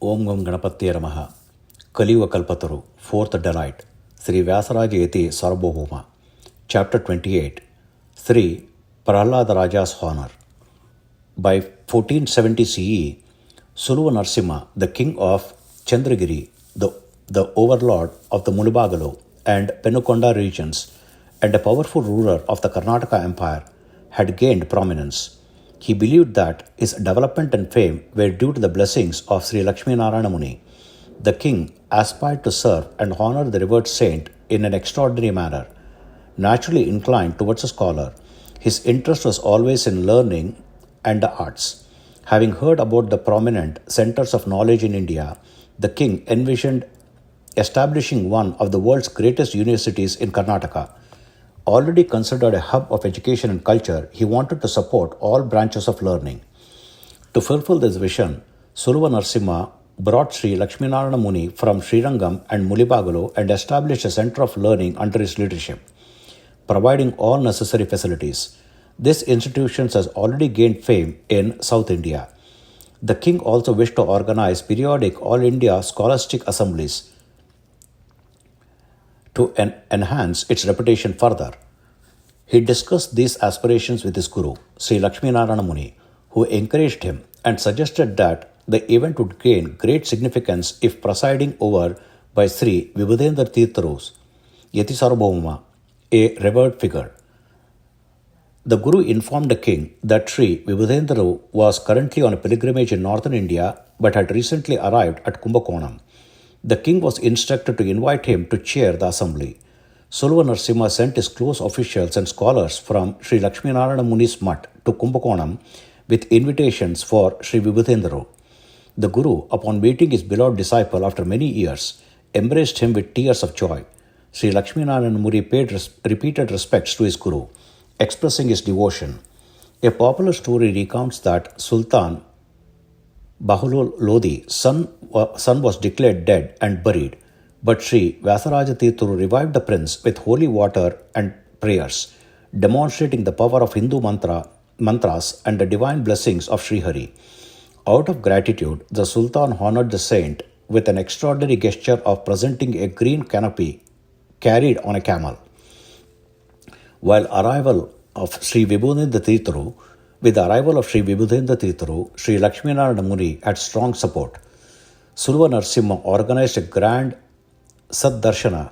Om Gam Ganapatye Namaha. Kaliyuga Kalpataru, Fourth Delight, Shri Yati Sarvabhouma. Chapter 28. Shri Padaraja's Honor. By 1470 CE, Suluva Narasimha, the king of Chandragiri, the overlord of the Mulibagalu and Penukonda regions, and a powerful ruler of the Karnataka Empire, had gained prominence. He believed that his development and fame were due to the blessings of Sri Lakshmi Narayana Muni. The king aspired to serve and honor the revered saint in an extraordinary manner. Naturally inclined towards a scholar, his interest was always in learning and the arts. Having heard about the prominent centers of knowledge in India, the king envisioned establishing one of the world's greatest universities in Karnataka. Already considered a hub of education and culture, he wanted to support all branches of learning. To fulfill this vision, Suluva Narasimha brought Sri Lakshminarayana Muni from Srirangam and Mulibagalu and established a center of learning under his leadership, providing all necessary facilities. This institution has already gained fame in South India. The king also wished to organize periodic All India scholastic assemblies to enhance its reputation further. He discussed these aspirations with his guru, Sri Lakshminarayana Muni, who encouraged him and suggested that the event would gain great significance if presiding over by Sri Vibhudendra Tirtharu, Yati Sarvabhouma, a revered figure. The guru informed the king that Sri Vibhudendra was currently on a pilgrimage in northern India but had recently arrived at Kumbakonam. The king was instructed to invite him to chair the assembly. Suluva Narasimha sent his close officials and scholars from Sri Lakshminarayana Muni's Mutt to Kumbakonam with invitations for Sri Vibhudendra. The guru, upon meeting his beloved disciple after many years, embraced him with tears of joy. Sri Lakshminarayana Muni paid repeated respects to his guru, expressing his devotion. A popular story recounts that Sultan Bahulul Lodi's son was declared dead and buried, but Sri Vyasa revived the prince with holy water and prayers, demonstrating the power of Hindu mantras and the divine blessings of Sri Hari. Out of gratitude, the Sultan honored the saint with an extraordinary gesture of presenting a green canopy carried on a camel. With the arrival of Sri Vibhudendra Tirtharu, Sri Lakshminarayana Muni had strong support. Suluva Narasimha organized a grand Saddarshana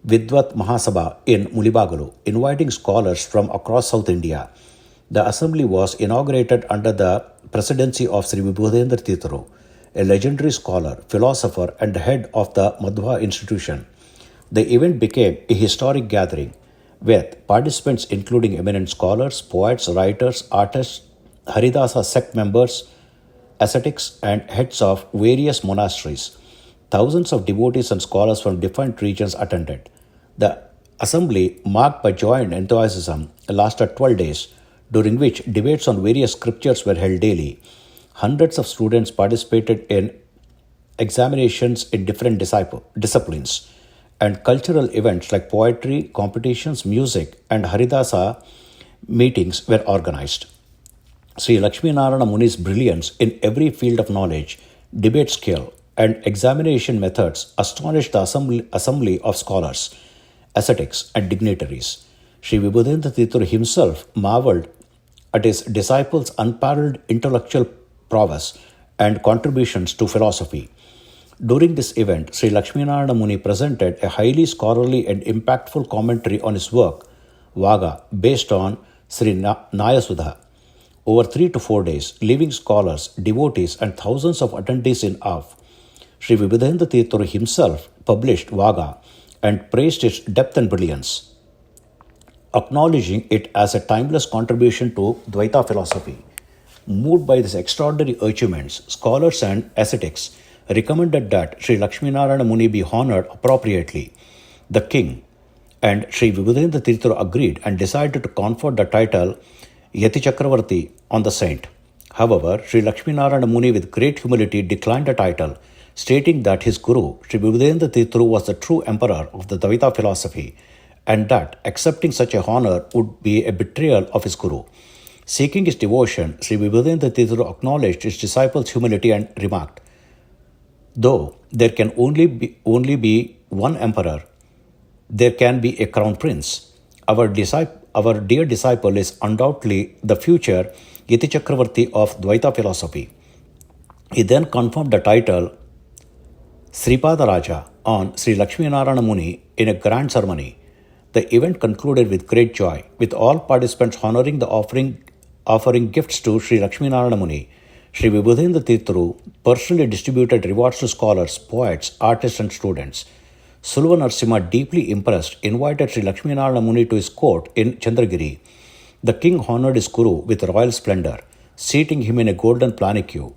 Vidvat Mahasabha in Mulibagalu, inviting scholars from across South India. The assembly was inaugurated under the presidency of Sri Vibhudendra Tirtharu, a legendary scholar, philosopher, and head of the Madhva institution. The event became a historic gathering, with participants including eminent scholars, poets, writers, artists, Haridasa sect members, ascetics, and heads of various monasteries. Thousands of devotees and scholars from different regions attended. The assembly, marked by joy and enthusiasm, lasted 12 days, during which debates on various scriptures were held daily. Hundreds of students participated in examinations in different disciplines, and cultural events like poetry, competitions, music, and Haridasa meetings were organized. Sri Lakshminarayana Muni's brilliance in every field of knowledge, debate skill, and examination methods astonished the assembly of scholars, ascetics, and dignitaries. Sri Vibhudendra Tirtharu himself marveled at his disciples' unparalleled intellectual prowess and contributions to philosophy. During this event, Sri Lakshminarayana Muni presented a highly scholarly and impactful commentary on his work, Vaga, based on Sri Nayasudha. Over 3 to 4 days, leaving scholars, devotees, and thousands of attendees in awe. Sri Vibhudendra Tirtharu himself published Vaga and praised its depth and brilliance, acknowledging it as a timeless contribution to Dvaita philosophy. Moved by these extraordinary achievements, scholars and ascetics recommended that Sri Lakshminarayana Muni be honored appropriately. The king and Sri Vibhudendra Tirtharu agreed and decided to confer the title Yati Chakravarti on the saint. However, Sri Lakshminarayana Muni with great humility declined the title, stating that his guru, Sri Vibhudendra Tirtharu, was the true emperor of the Dvaita philosophy, and that accepting such a honor would be a betrayal of his guru. Seeking his devotion, Sri Vibhudendra Tirtharu acknowledged his disciples' humility and remarked, Though there can only be one emperor, there can be a crown prince. Our dear disciple is undoubtedly the future Yati Chakravarti of Dvaita philosophy. He then confirmed the title Shri Padaraja on Sri Lakshminarayana Muni in a grand ceremony. The event concluded with great joy, with all participants honoring the offering gifts to Sri Lakshminarayana Muni. Sri Vibhudendra Tirtharu personally distributed rewards to scholars, poets, artists, and students. Sulva Narasimha, deeply impressed, invited Sri Lakshminarayana Muni to his court in Chandragiri. The king honored his guru with royal splendor, seating him in a golden palanquin,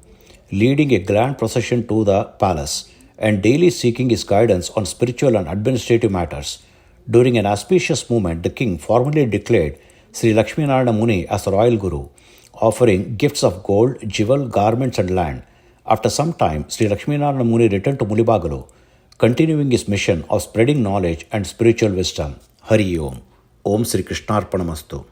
leading a grand procession to the palace, and daily seeking his guidance on spiritual and administrative matters. During an auspicious moment, the king formally declared Sri Lakshminarayana Muni as the royal guru, offering gifts of gold, jewel, garments, and land. After some time, Sri Lakshminarayana Muni returned to Mulibagalu, continuing his mission of spreading knowledge and spiritual wisdom. Hari Om. Om Sri Krishnarpanamastu.